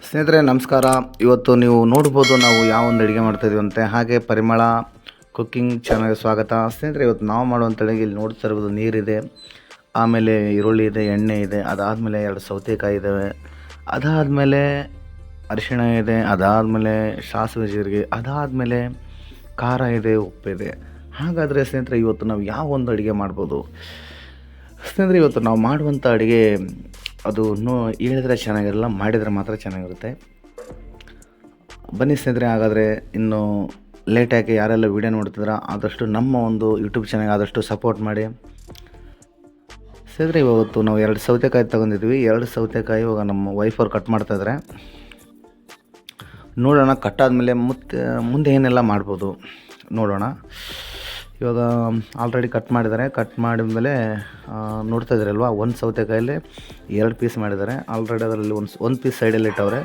ಸ್ನೇಹಿತರೆ ನಮಸ್ಕಾರ. ಇವತ್ತು ನೀವು ನೋಡ್ಬೋದು ನಾವು ಯಾವ ಒಂದು ಅಡುಗೆ ಮಾಡ್ತಾಯಿದ್ದೀವಿ ಅಂತೆ. ಹಾಗೆ ಪರಿಮಳ ಕುಕ್ಕಿಂಗ್ ಚಾನಲ್ಗೆ ಸ್ವಾಗತ. ಸ್ನೇಹಿತರೆ ಇವತ್ತು ನಾವು ಮಾಡುವಂಥ ಅಡುಗೆ ಇಲ್ಲಿ ನೋಡ್ತಾ ಇರ್ಬೋದು, ನೀರಿದೆ, ಆಮೇಲೆ ಈರುಳ್ಳಿ ಇದೆ, ಎಣ್ಣೆ ಇದೆ, ಅದಾದಮೇಲೆ 2 ಸೌತೆಕಾಯಿ ಇದ್ದಾವೆ, ಅದಾದಮೇಲೆ ಅರಿಶಿಣ ಇದೆ, ಅದಾದಮೇಲೆ ಸಾಸಿವೆ ಜೀರಿಗೆ, ಅದಾದಮೇಲೆ ಖಾರ ಇದೆ, ಉಪ್ಪಿದೆ. ಹಾಗಾದರೆ ಸ್ನೇಹಿತರೆ ಇವತ್ತು ನಾವು ಯಾವ ಒಂದು ಅಡುಗೆ ಮಾಡ್ಬೋದು? ಸ್ನೇಹಿತರೆ ಇವತ್ತು ನಾವು ಮಾಡುವಂಥ ಅಡುಗೆ ಅದು ಹೇಳಿದ್ರೆ ಚೆನ್ನಾಗಿರಲ್ಲ, ಮಾಡಿದರೆ ಮಾತ್ರ ಚೆನ್ನಾಗಿರುತ್ತೆ. ಬನ್ನಿ ಸ್ನೇಹಿತರೆ, ಹಾಗಾದರೆ ಇನ್ನು ಲೇಟಾಗಿ ಯಾರೆಲ್ಲ ವೀಡಿಯೋ ನೋಡ್ತಿದ್ರೆ ಆದಷ್ಟು ನಮ್ಮ ಒಂದು ಯೂಟ್ಯೂಬ್ ಚಾನಲ್ಗೆ ಆದಷ್ಟು ಸಪೋರ್ಟ್ ಮಾಡಿ. ಸ್ನೇಹಿತರೆ ಇವತ್ತು ನಾವು 2 ಸೌತೆಕಾಯಿ ತೊಗೊಂಡಿದ್ವಿ. 2 ಸೌತೆಕಾಯಿ ಇವಾಗ ನಮ್ಮ ವೈಫವ್ರು ಕಟ್ ಮಾಡ್ತಾಯಿದ್ದಾರೆ. ನೋಡೋಣ ಕಟ್ಟಾದಮೇಲೆ ಮುಂದೆ ಏನೆಲ್ಲ ಮಾಡ್ಬೋದು ನೋಡೋಣ. ಇವಾಗ ಆಲ್ರೆಡಿ ಕಟ್ ಮಾಡಿದ್ದಾರೆ. ಕಟ್ ಮಾಡಿದ್ಮೇಲೆ ನೋಡ್ತಾ ಇದ್ದೀರಲ್ವ, 1 ಸೌತೆಕಾಯಲ್ಲಿ 2 ಪೀಸ್ ಮಾಡಿದ್ದಾರೆ. ಆಲ್ರೆಡಿ ಅದರಲ್ಲಿ ಒಂದು ಪೀಸ್ ಸೈಡಲ್ಲಿ ಇಟ್ಟವ್ರೆ.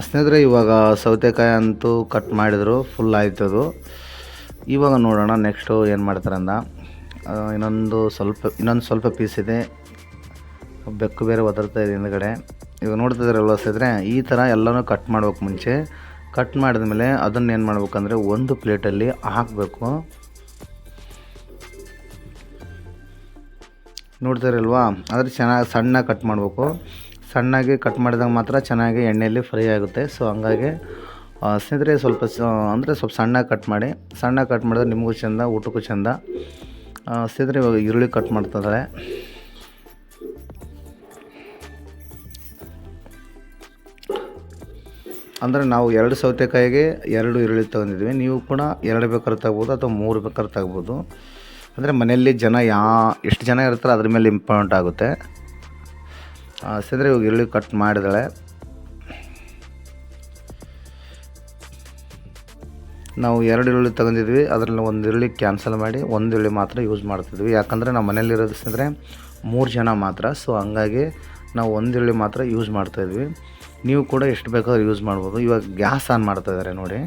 ಸ್ನೇಹಿತರೆ ಇವಾಗ ಸೌತೆಕಾಯಿ ಅಂತೂ ಕಟ್ ಮಾಡಿದರು, ಫುಲ್ ಆಯ್ತದು. ಇವಾಗ ನೋಡೋಣ ನೆಕ್ಸ್ಟು ಏನು ಮಾಡ್ತಾರೆ ಅಂದ. ಇನ್ನೊಂದು ಸ್ವಲ್ಪ ಪೀಸ್ ಇದೆ, ಬೆಕ್ಕು ಬೇರೆ ಒದರ್ತಾ ಇದೆ ಹಿಂದ್ಗಡೆ. ಇವಾಗ ನೋಡ್ತಿದ್ರಲ್ವ ಸ್ನೇಹಿತರೆ, ಈ ಥರ ಎಲ್ಲನೂ ಕಟ್ ಮಾಡ್ಬೇಕು. ಮುಂಚೆ ಕಟ್ ಮಾಡಿದ್ಮೇಲೆ ಅದನ್ನು ಏನು ಮಾಡ್ಬೇಕಂದ್ರೆ ಒಂದು ಪ್ಲೇಟಲ್ಲಿ ಹಾಕಬೇಕು. ನೋಡ್ತಿರಲ್ವಾ, ಆದರೆ ಚೆನ್ನಾಗಿ ಸಣ್ಣಗೆ ಕಟ್ ಮಾಡಬೇಕು. ಸಣ್ಣಗೆ ಕಟ್ ಮಾಡಿದಾಗ ಮಾತ್ರ ಚೆನ್ನಾಗಿ ಎಣ್ಣೆಯಲ್ಲಿ ಫ್ರೈ ಆಗುತ್ತೆ. ಸೊ ಹಂಗಾಗಿ ಸ್ನೇಹಿತರೆ ಸ್ವಲ್ಪ ಸಣ್ಣಗೆ ಕಟ್ ಮಾಡಿ. ಸಣ್ಣಗೆ ಕಟ್ ಮಾಡಿದ್ರೆ ನಿಮಗೂ ಚೆಂದ, ಊಟಕ್ಕೂ ಚೆಂದ. ಸ್ನೇಹಿತರೆ ಇವಾಗ ಈರುಳ್ಳಿ ಕಟ್ ಮಾಡ್ತಿದ್ದಾರೆ. ಅಂದರೆ ನಾವು 2 ಸೌತೆಕಾಯಿಗೆ 2 ಈರುಳ್ಳಿ ತೊಗೊಂಡಿದ್ವಿ. ನೀವು ಕೂಡ 2 ಬೇಕಾದ್ರೆ ತಗ್ಬೋದು ಅಥವಾ 3 ಬೇಕಾದ್ರೆ ತಗ್ಬೋದು. ಅಂದರೆ ಮನೆಯಲ್ಲಿ ಎಷ್ಟು ಜನ ಇರ್ತಾರೆ ಅದ್ರ ಮೇಲೆ ಇಂಪಾರ್ಟೆಂಟ್ ಆಗುತ್ತೆ. ಸ್ನೇಹಿತರೆ ಇವಾಗ ಈರುಳ್ಳಿ ಕಟ್ ಮಾಡಿದಾಳೆ. ನಾವು 2 ಈರುಳ್ಳಿ ತೊಗೊಂಡಿದ್ವಿ, ಅದರಲ್ಲಿ 1 ಈರುಳ್ಳಿ ಕ್ಯಾನ್ಸಲ್ ಮಾಡಿ 1 ಈರುಳ್ಳಿ ಮಾತ್ರ ಯೂಸ್ ಮಾಡ್ತಿದ್ವಿ. ಯಾಕಂದರೆ ನಾವು ಮನೇಲಿರೋದು ಸ್ನೇಹಿತರೆ 3 ಜನ ಮಾತ್ರ. ಸೊ ಹಂಗಾಗಿ ನಾವು 1 ಈರುಳ್ಳಿ ಮಾತ್ರ ಯೂಸ್ ಮಾಡ್ತಾಯಿದ್ವಿ. ನೀವು ಕೂಡ ಎಷ್ಟು ಬೇಕಾದ್ರೂ ಯೂಸ್ ಮಾಡ್ಬೋದು. ಇವಾಗ ಗ್ಯಾಸ್ ಆನ್ ಮಾಡ್ತಾಯಿದ್ದಾರೆ ನೋಡಿ.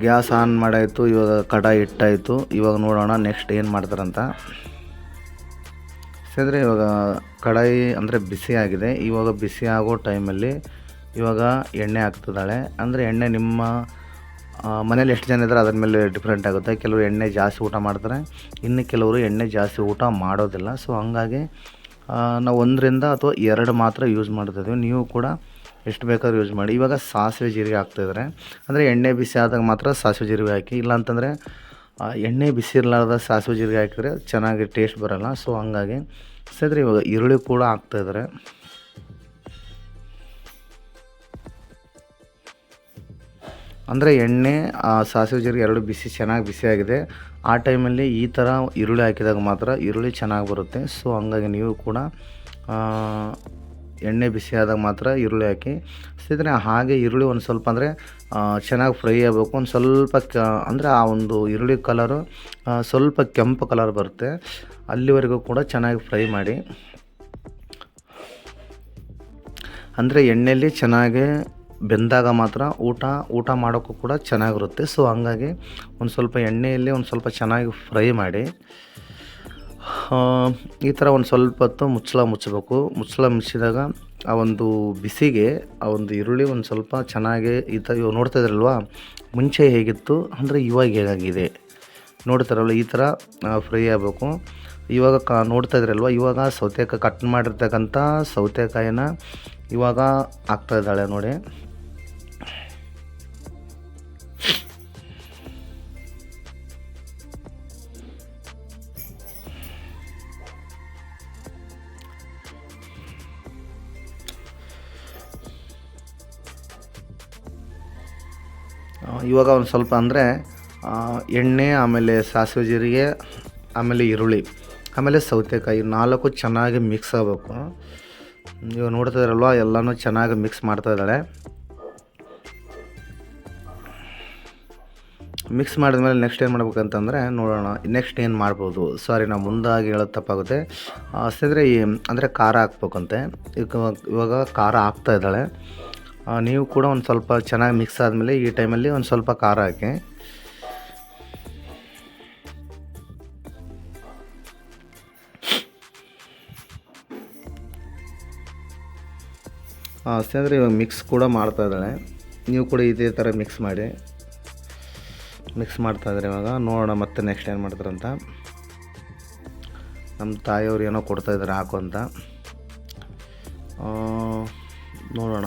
ಗ್ಯಾಸ್ ಆನ್ ಮಾಡಾಯಿತು. ಇವಾಗ ಕಡಾಯಿ ಇಟ್ಟಾಯಿತು. ಇವಾಗ ನೋಡೋಣ ನೆಕ್ಸ್ಟ್ ಏನು ಮಾಡ್ತಾರಂತ. ಸ್ನೇಹಿತರೆ ಇವಾಗ ಕಡಾಯಿ ಅಂದರೆ ಬಿಸಿ ಆಗಿದೆ. ಇವಾಗ ಬಿಸಿ ಆಗೋ ಟೈಮಲ್ಲಿ ಇವಾಗ ಎಣ್ಣೆ ಹಾಕ್ತಿದ್ದಾಳೆ. ಅಂದರೆ ಎಣ್ಣೆ ನಿಮ್ಮ ಮನೇಲಿ ಎಷ್ಟು ಜನ ಇದ್ದಾರೆ ಅದ್ರ ಮೇಲೆ ಡಿಫ್ರೆಂಟ್ ಆಗುತ್ತೆ. ಕೆಲವರು ಎಣ್ಣೆ ಜಾಸ್ತಿ ಊಟ ಮಾಡ್ತಾರೆ, ಇನ್ನು ಕೆಲವರು ಎಣ್ಣೆ ಜಾಸ್ತಿ ಊಟ ಮಾಡೋದಿಲ್ಲ. ಸೊ ಹಂಗಾಗಿ ನಾವು 1 ಅಥವಾ 2 ಮಾತ್ರ ಯೂಸ್ ಮಾಡ್ತಾಯಿದ್ದೀವಿ. ನೀವು ಕೂಡ ಎಷ್ಟು ಬೇಕಾದ್ರೂ ಯೂಸ್ ಮಾಡಿ. ಇವಾಗ ಸಾಸಿವೆ ಜೀರಿಗೆ ಹಾಕ್ತಾಯಿದ್ದಾರೆ. ಅಂದರೆ ಎಣ್ಣೆ ಬಿಸಿ ಆದಾಗ ಮಾತ್ರ ಸಾಸಿವೆ ಜೀರಿಗೆ ಹಾಕಿ, ಇಲ್ಲಾಂತಂದರೆ ಎಣ್ಣೆ ಬಿಸಿ ಇರಲಾರ್ದ ಸಾಸಿವೆ ಜೀರಿಗೆ ಹಾಕಿದರೆ ಚೆನ್ನಾಗಿ ಟೇಸ್ಟ್ ಬರೋಲ್ಲ. ಸೊ ಹಂಗಾಗಿ ಸ್ನೇಹಿತರೆ ಇವಾಗ ಈರುಳ್ಳಿ ಕೂಡ ಹಾಕ್ತಾಯಿದ್ದಾರೆ. ಅಂದರೆ ಎಣ್ಣೆ ಸಾಸಿವೆ ಜೀರಿಗೆ 2 ಚೆನ್ನಾಗಿ ಬಿಸಿಯಾಗಿದೆ. ಆ ಟೈಮಲ್ಲಿ ಈ ಥರ ಈರುಳ್ಳಿ ಹಾಕಿದಾಗ ಮಾತ್ರ ಈರುಳ್ಳಿ ಚೆನ್ನಾಗಿ ಬರುತ್ತೆ. ಸೊ ಹಂಗಾಗಿ ನೀವು ಕೂಡ ಎಣ್ಣೆ ಬಿಸಿ ಆದಾಗ ಮಾತ್ರ ಈರುಳ್ಳಿ ಹಾಕಿ. ಸ್ನೇಹಿತರೆ ಹಾಗೆ ಈರುಳ್ಳಿ ಒಂದು ಸ್ವಲ್ಪ ಅಂದರೆ ಚೆನ್ನಾಗಿ ಫ್ರೈ ಆಗಬೇಕು. ಒಂದು ಸ್ವಲ್ಪ ಅಂದರೆ ಆ ಒಂದು ಈರುಳ್ಳಿ ಕಲರು ಸ್ವಲ್ಪ ಕೆಂಪು ಕಲರ್ ಬರುತ್ತೆ, ಅಲ್ಲಿವರೆಗೂ ಕೂಡ ಚೆನ್ನಾಗಿ ಫ್ರೈ ಮಾಡಿ. ಅಂದರೆ ಎಣ್ಣೆಯಲ್ಲಿ ಚೆನ್ನಾಗಿ ಬೆಂದಾಗ ಮಾತ್ರ ಊಟ ಮಾಡೋಕ್ಕೂ ಕೂಡ ಚೆನ್ನಾಗಿರುತ್ತೆ. ಸೊ ಹಂಗಾಗಿ ಒಂದು ಸ್ವಲ್ಪ ಎಣ್ಣೆಯಲ್ಲಿ ಒಂದು ಸ್ವಲ್ಪ ಚೆನ್ನಾಗಿ ಫ್ರೈ ಮಾಡಿ. ಈ ಥರ ಒಂದು ಸ್ವಲ್ಪ ಹೊತ್ತು ಮುಚ್ಚಬೇಕು. ಮುಚ್ಚಳ ಮುಚ್ಚಿದಾಗ ಆ ಒಂದು ಬಿಸಿಗೆ ಆ ಒಂದು ಈರುಳ್ಳಿ ಒಂದು ಸ್ವಲ್ಪ ಚೆನ್ನಾಗಿ ಈ ಥರ ಇವಾಗ ನೋಡ್ತಾ ಇದ್ರಲ್ವ, ಮುಂಚೆ ಹೇಗಿತ್ತು ಅಂದರೆ ಇವಾಗ ಹೇಗಾಗಿದೆ ನೋಡ್ತಾರಲ್ವ, ಈ ಥರ ಫ್ರೈ ಆಗಬೇಕು. ಇವಾಗ ನೋಡ್ತಾ ಇದ್ರಲ್ವ, ಇವಾಗ ಸೌತೆಕಾಯಿ ಕಟ್ ಮಾಡಿರ್ತಕ್ಕಂಥ ಸೌತೆಕಾಯಿನ ಇವಾಗ ಹಾಕ್ತಾಯಿದ್ದಾಳೆ ನೋಡಿ. ಇವಾಗ ಒಂದು ಸ್ವಲ್ಪ ಅಂದರೆ ಎಣ್ಣೆ, ಆಮೇಲೆ ಸಾಸಿವೆ ಜೀರಿಗೆ, ಆಮೇಲೆ ಈರುಳ್ಳಿ, ಆಮೇಲೆ ಸೌತೆಕಾಯಿ 4 ಚೆನ್ನಾಗಿ ಮಿಕ್ಸ್ ಆಗಬೇಕು. ಇವಾಗ ನೋಡ್ತಾ ಇದ್ರಲ್ವ, ಎಲ್ಲನೂ ಚೆನ್ನಾಗಿ ಮಿಕ್ಸ್ ಮಾಡ್ತಾಯಿದ್ದಾಳೆ. ಮಿಕ್ಸ್ ಮಾಡಿದ್ಮೇಲೆ ನೆಕ್ಸ್ಟ್ ಏನು ಮಾಡ್ಬೇಕಂತಂದರೆ ನೋಡೋಣ ನೆಕ್ಸ್ಟ್ ಏನು ಮಾಡ್ಬೋದು. ಸಾರಿ, ನಾವು ಮುಂದಾಗಿ ಹೇಳೋದು ತಪ್ಪಾಗುತ್ತೆ. ಸ್ನೇಹಿತರೆ ಅಂದರೆ ಖಾರ ಹಾಕ್ಬೇಕಂತೆ. ಇವಾಗ ಖಾರ ಹಾಕ್ತಾ ಇದ್ದಾಳೆ. ನೀವು ಕೂಡ ಒಂದು ಸ್ವಲ್ಪ ಚೆನ್ನಾಗಿ ಮಿಕ್ಸ್ ಆದಮೇಲೆ ಈ ಟೈಮಲ್ಲಿ ಒಂದು ಸ್ವಲ್ಪ ಖಾರ ಹಾಕಿ. ಸ್ನೇಹಿತರೆ ಇವಾಗ ಮಿಕ್ಸ್ ಕೂಡ ಮಾಡ್ತಾ ಇದ್ದಾಳೆ. ನೀವು ಕೂಡ ಇದೇ ಥರ ಮಿಕ್ಸ್ ಮಾಡಿ. ಮಿಕ್ಸ್ ಮಾಡ್ತಾಯಿದ್ದಾರೆ. ಇವಾಗ ನೋಡೋಣ ಮತ್ತೆ ನೆಕ್ಸ್ಟ್ ಏನು ಮಾಡ್ತಾರಂತ. ನಮ್ಮ ತಾಯಿಯವ್ರು ಏನೋ ಕೊಡ್ತಾಯಿದ್ದಾರೆ ಹಾಕು ಅಂತ. ನೋಡೋಣ.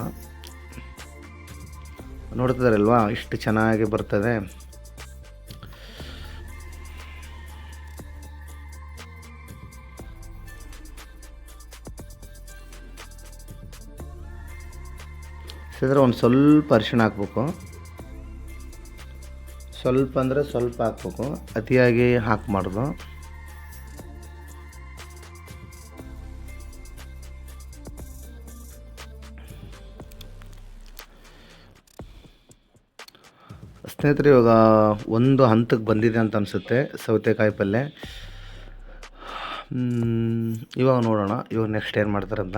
ನೋಡ್ತಿದ್ದಾರಲ್ವಾ ಇಷ್ಟು ಚೆನ್ನಾಗಿ ಬರ್ತದೆ. ಸಿದ್ರೆ ಒಂದು ಸ್ವಲ್ಪ ಅರಿಶಿಣ ಹಾಕ್ಬೇಕು. ಸ್ವಲ್ಪ ಅಂದರೆ ಸ್ವಲ್ಪ ಹಾಕ್ಬೇಕು, ಅತಿಯಾಗಿ ಹಾಕಬಾರ್ದು. ಸ್ನೇಹಿತರೆ ಇವಾಗ ಒಂದು ಹಂತಕ್ಕೆ ಬಂದಿದೆ ಅಂತ ಅನಿಸುತ್ತೆ ಸೌತೆಕಾಯಿ ಪಲ್ಯ. ಇವಾಗ ನೋಡೋಣ ಇವಾಗ ನೆಕ್ಸ್ಟ್ ಏನು ಮಾಡ್ತಾರಂತ.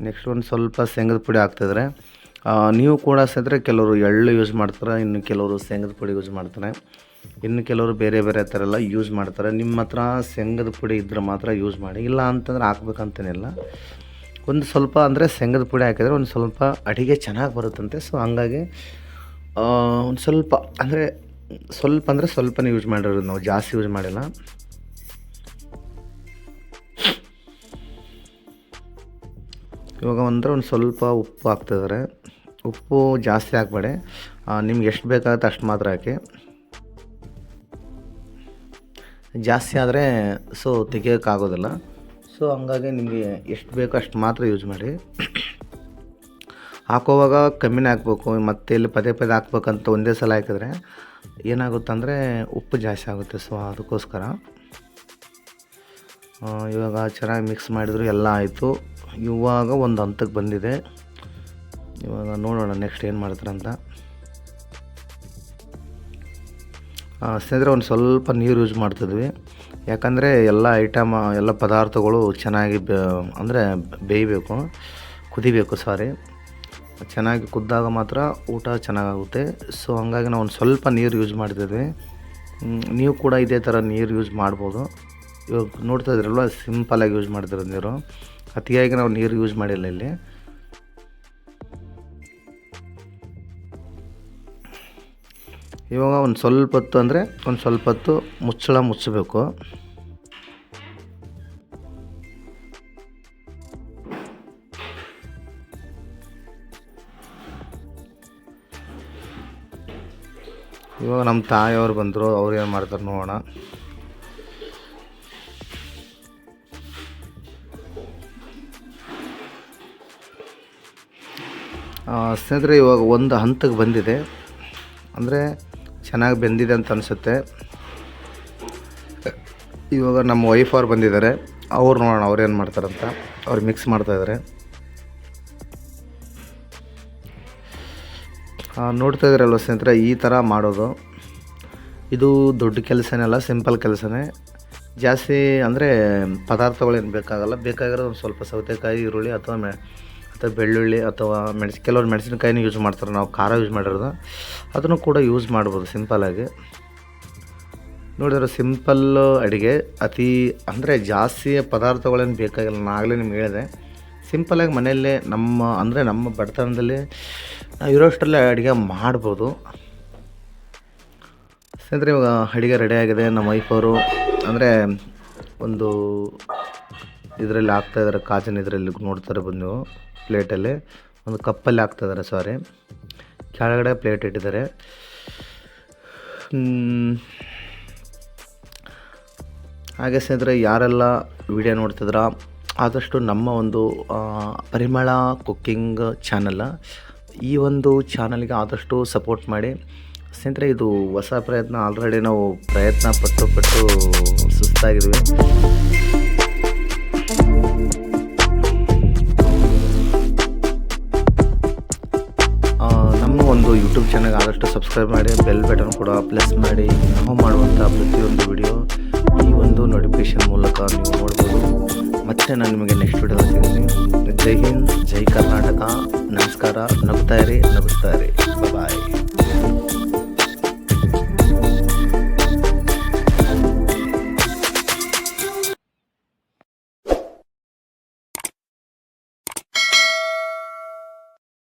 ನೆಕ್ಸ್ಟ್ ಒಂದು ಸ್ವಲ್ಪ ಶೇಂಗದ ಪುಡಿ ಹಾಕ್ತಿದ್ರೆ. ನೀವು ಕೂಡ ಸ್ನೇಹಿತರೆ ಕೆಲವರು ಎಳ್ಳು ಯೂಸ್ ಮಾಡ್ತಾರೆ, ಇನ್ನು ಕೆಲವರು ಶೇಂಗದ ಪುಡಿ ಯೂಸ್ ಮಾಡ್ತಾರೆ, ಇನ್ನು ಕೆಲವರು ಬೇರೆ ಬೇರೆ ಥರ ಎಲ್ಲ ಯೂಸ್ ಮಾಡ್ತಾರೆ. ನಿಮ್ಮ ಹತ್ರ ಶೇಂಗದ ಪುಡಿ ಇದ್ದರೆ ಮಾತ್ರ ಯೂಸ್ ಮಾಡಿ, ಇಲ್ಲ ಅಂತಂದ್ರೆ ಹಾಕ್ಬೇಕಂತೇನಿಲ್ಲ. ಒಂದು ಸ್ವಲ್ಪ ಅಂದರೆ ಶೇಂಗದ ಪುಡಿ ಹಾಕಿದರೆ ಒಂದು ಸ್ವಲ್ಪ ಅಡುಗೆ ಚೆನ್ನಾಗಿ ಬರುತ್ತಂತೆ. ಸೊ ಹಂಗಾಗಿ ಒಂದು ಸ್ವಲ್ಪ ಅಂದರೆ ಸ್ವಲ್ಪನೇ ಯೂಸ್ ಮಾಡಿರೋದು ನಾವು, ಜಾಸ್ತಿ ಯೂಸ್ ಮಾಡಿಲ್ಲ. ಇವಾಗ ಒಂದು ಸ್ವಲ್ಪ ಉಪ್ಪು ಹಾಕ್ತಿದ್ದಾರೆ. ಉಪ್ಪು ಜಾಸ್ತಿ ಹಾಕಬೇಡಿ, ನಿಮ್ಗೆ ಎಷ್ಟು ಬೇಕಾಗುತ್ತೆ ಅಷ್ಟು ಮಾತ್ರ ಹಾಕಿ. ಜಾಸ್ತಿ ಆದರೆ ಸೊ ತೆಗಿಯೋಕ್ಕಾಗೋದಿಲ್ಲ. ಸೊ ಹಂಗಾಗಿ ನಿಮಗೆ ಎಷ್ಟು ಬೇಕೋ ಅಷ್ಟು ಮಾತ್ರ ಯೂಸ್ ಮಾಡಿ. ಹಾಕೋವಾಗ ಕಮ್ಮಿನೇ ಹಾಕ್ಬೇಕು, ಮತ್ತೆ ಇಲ್ಲಿ ಪದೇ ಪದೇ ಹಾಕ್ಬೇಕಂತ ಒಂದೇ ಸಲ ಹಾಕಿದ್ರೆ ಏನಾಗುತ್ತಂದರೆ ಉಪ್ಪು ಜಾಸ್ತಿ ಆಗುತ್ತೆ. ಸೊ ಅದಕ್ಕೋಸ್ಕರ ಇವಾಗ ಚೆನ್ನಾಗಿ ಮಿಕ್ಸ್ ಮಾಡಿದ್ರು ಎಲ್ಲ ಆಯಿತು. ಇವಾಗ ಒಂದು ಹಂತಕ್ಕೆ ಬಂದಿದೆ. ಇವಾಗ ನೋಡೋಣ ನೆಕ್ಸ್ಟ್ ಏನು ಮಾಡ್ತಾರಂತ. ಸ್ನೇಹಿತರೆ ಒಂದು ಸ್ವಲ್ಪ ನೀರು ಯೂಸ್ ಮಾಡ್ತಿದ್ವಿ, ಯಾಕಂದರೆ ಎಲ್ಲ ಎಲ್ಲ ಪದಾರ್ಥಗಳು ಚೆನ್ನಾಗಿ ಅಂದರೆ ಬೇಯಬೇಕು, ಕುದಿಬೇಕು. ಚೆನ್ನಾಗಿ ಕುದ್ದಾಗ ಮಾತ್ರ ಊಟ ಚೆನ್ನಾಗಾಗುತ್ತೆ. ಸೊ ಹಂಗಾಗಿ ನಾವು ಒಂದು ಸ್ವಲ್ಪ ನೀರು ಯೂಸ್ ಮಾಡ್ತಿದ್ವಿ. ನೀವು ಕೂಡ ಇದೇ ಥರ ನೀರು ಯೂಸ್ ಮಾಡ್ಬೋದು. ಇವಾಗ ನೋಡ್ತಾ ಇದ್ರಲ್ವ ಸಿಂಪಲಾಗಿ ಯೂಸ್ ಮಾಡ್ತಿರೋದು ನೀರು, ಅತಿಯಾಗಿ ನಾವು ನೀರು ಯೂಸ್ ಮಾಡಿಲ್ಲ ಇಲ್ಲಿ. ಇವಾಗ ಒಂದು ಸ್ವಲ್ಪ ಹೊತ್ತು ಅಂದರೆ ಒಂದು ಸ್ವಲ್ಪ ಹೊತ್ತು ಮುಚ್ಚಳ ಮುಚ್ಚಬೇಕು. ಇವಾಗ ನಮ್ಮ ತಾಯಿಯವರು ಬಂದರು, ಅವ್ರು ಏನು ಮಾಡ್ತಾರೆ ನೋಡೋಣ. ಸ್ನೇಹಿತರೆ ಇವಾಗ ಒಂದು ಹಂತಕ್ಕೆ ಬಂದಿದೆ, ಅಂದರೆ ಚೆನ್ನಾಗಿ ಬೆಂದಿದೆ ಅಂತ ಅನಿಸುತ್ತೆ. ಇವಾಗ ನಮ್ಮ ವೈಫ್ ಅವ್ರು ಬಂದಿದ್ದಾರೆ, ಅವ್ರು ನೋಡೋಣ ಅವ್ರು ಏನು ಮಾಡ್ತಾರಂತ. ಅವ್ರು ಮಿಕ್ಸ್ ಮಾಡ್ತಾಯಿದ್ದಾರೆ. ನೋಡ್ತಾ ಇದ್ದೀರಲ್ವ ಸ್ನೇಹಿತರೆ, ಈ ಥರ ಮಾಡೋದು ಇದು ದೊಡ್ಡ ಕೆಲಸನೇ, ಸಿಂಪಲ್ ಕೆಲಸನೇ. ಜಾಸ್ತಿ ಅಂದರೆ ಪದಾರ್ಥಗಳೇನು ಬೇಕಾಗಿರೋದು ಒಂದು ಸ್ವಲ್ಪ ಸೌತೆಕಾಯಿ, ಈರುಳ್ಳಿ ಅಥವಾ ಬೆಳ್ಳುಳ್ಳಿ ಅಥವಾ ಕೆಲವರು ಮೆಣಸಿನಕಾಯಿನೂ ಯೂಸ್ ಮಾಡ್ತಾರೆ. ನಾವು ಖಾರ ಯೂಸ್ ಮಾಡಿರೋದು ಅದನ್ನು ಕೂಡ ಯೂಸ್ ಮಾಡ್ಬೋದು ಸಿಂಪಲ್ಲಾಗಿ. ನೋಡಿದ್ರೆ ಸಿಂಪಲ್ಲು ಅಡುಗೆ, ಅತಿ ಅಂದರೆ ಜಾಸ್ತಿ ಪದಾರ್ಥಗಳೇನು ಬೇಕಾಗಿಲ್ಲ. ನಾನು ಆಗಲೇ ನಿಮ್ಗೆ ಹೇಳಿದೆ, ಸಿಂಪಲ್ಲಾಗಿ ಮನೆಯಲ್ಲೇ ನಮ್ಮ ಬಡತನದಲ್ಲಿ ನಾವು ಇರೋಷ್ಟರಲ್ಲೇ ಅಡುಗೆ ಮಾಡ್ಬೋದು. ಸ್ನೇಹಿತರೆ ಇವಾಗ ಅಡುಗೆ ರೆಡಿಯಾಗಿದೆ. ನಮ್ಮ ವೈಫವರು ಅಂದರೆ ಒಂದು ಇದರಲ್ಲಿ ಹಾಕ್ತಾಯಿದ್ದಾರೆ, ಕಾಜಿನ ಇದರಲ್ಲಿ ನೋಡ್ತಾರೆ ಬಂದು ನೀವು, ಪ್ಲೇಟಲ್ಲಿ ಒಂದು ಕಪ್ಪಲ್ಲಿ ಹಾಕ್ತಾಯಿದ್ದಾರೆ. ಕೆಳಗಡೆ ಪ್ಲೇಟ್ ಇಟ್ಟಿದ್ದಾರೆ. ಹಾಗೆ ಸ್ನೇಹಿತರೆ ಯಾರೆಲ್ಲ ವಿಡಿಯೋ ನೋಡ್ತಿದ್ರ ಆದಷ್ಟು ನಮ್ಮ ಒಂದು ಪರಿಮಳ ಕುಕ್ಕಿಂಗ್ ಚಾನಲ್, ಈ ಒಂದು ಚಾನಲ್ಗೆ ಆದಷ್ಟು ಸಪೋರ್ಟ್ ಮಾಡಿ ಸ್ನೇಹಿತರೆ. ಇದು ಹೊಸ ಪ್ರಯತ್ನ, ಆಲ್ರೆಡಿ ನಾವು ಪ್ರಯತ್ನ ಪಟ್ಟು ಸುಸ್ತಾಗಿದ್ವಿ. ನಮ್ಮ ಒಂದು ಯೂಟ್ಯೂಬ್ ಚಾನಲ್ಗೆ ಆದಷ್ಟು ಸಬ್ಸ್ಕ್ರೈಬ್ ಮಾಡಿ, ಬೆಲ್ ಬಟನ್ ಕೂಡ ಪ್ರೆಸ್ ಮಾಡಿ. ನಾವು ಮಾಡುವಂಥ ಪ್ರತಿಯೊಂದು ವಿಡಿಯೋ ಈ ಒಂದು ನೋಟಿಫಿಕೇಷನ್ ಮೂಲಕ ನೀವು ನೋಡ್ಬೋದು. ಮತ್ತೆ ನಾನು ನಿಮಗೆ ನೆಕ್ಸ್ಟ್ ವಿಡಿಯೋ ಸಿಗ್ತೀನಿ. ಜೈ ಹಿಂದ್, ಜೈ ಕರ್ನಾಟಕ. ನಮಸ್ಕಾರ. ನಗುತ್ತಾ ಇರಿ, ನಗುತ್ತಾ ಇರಿ.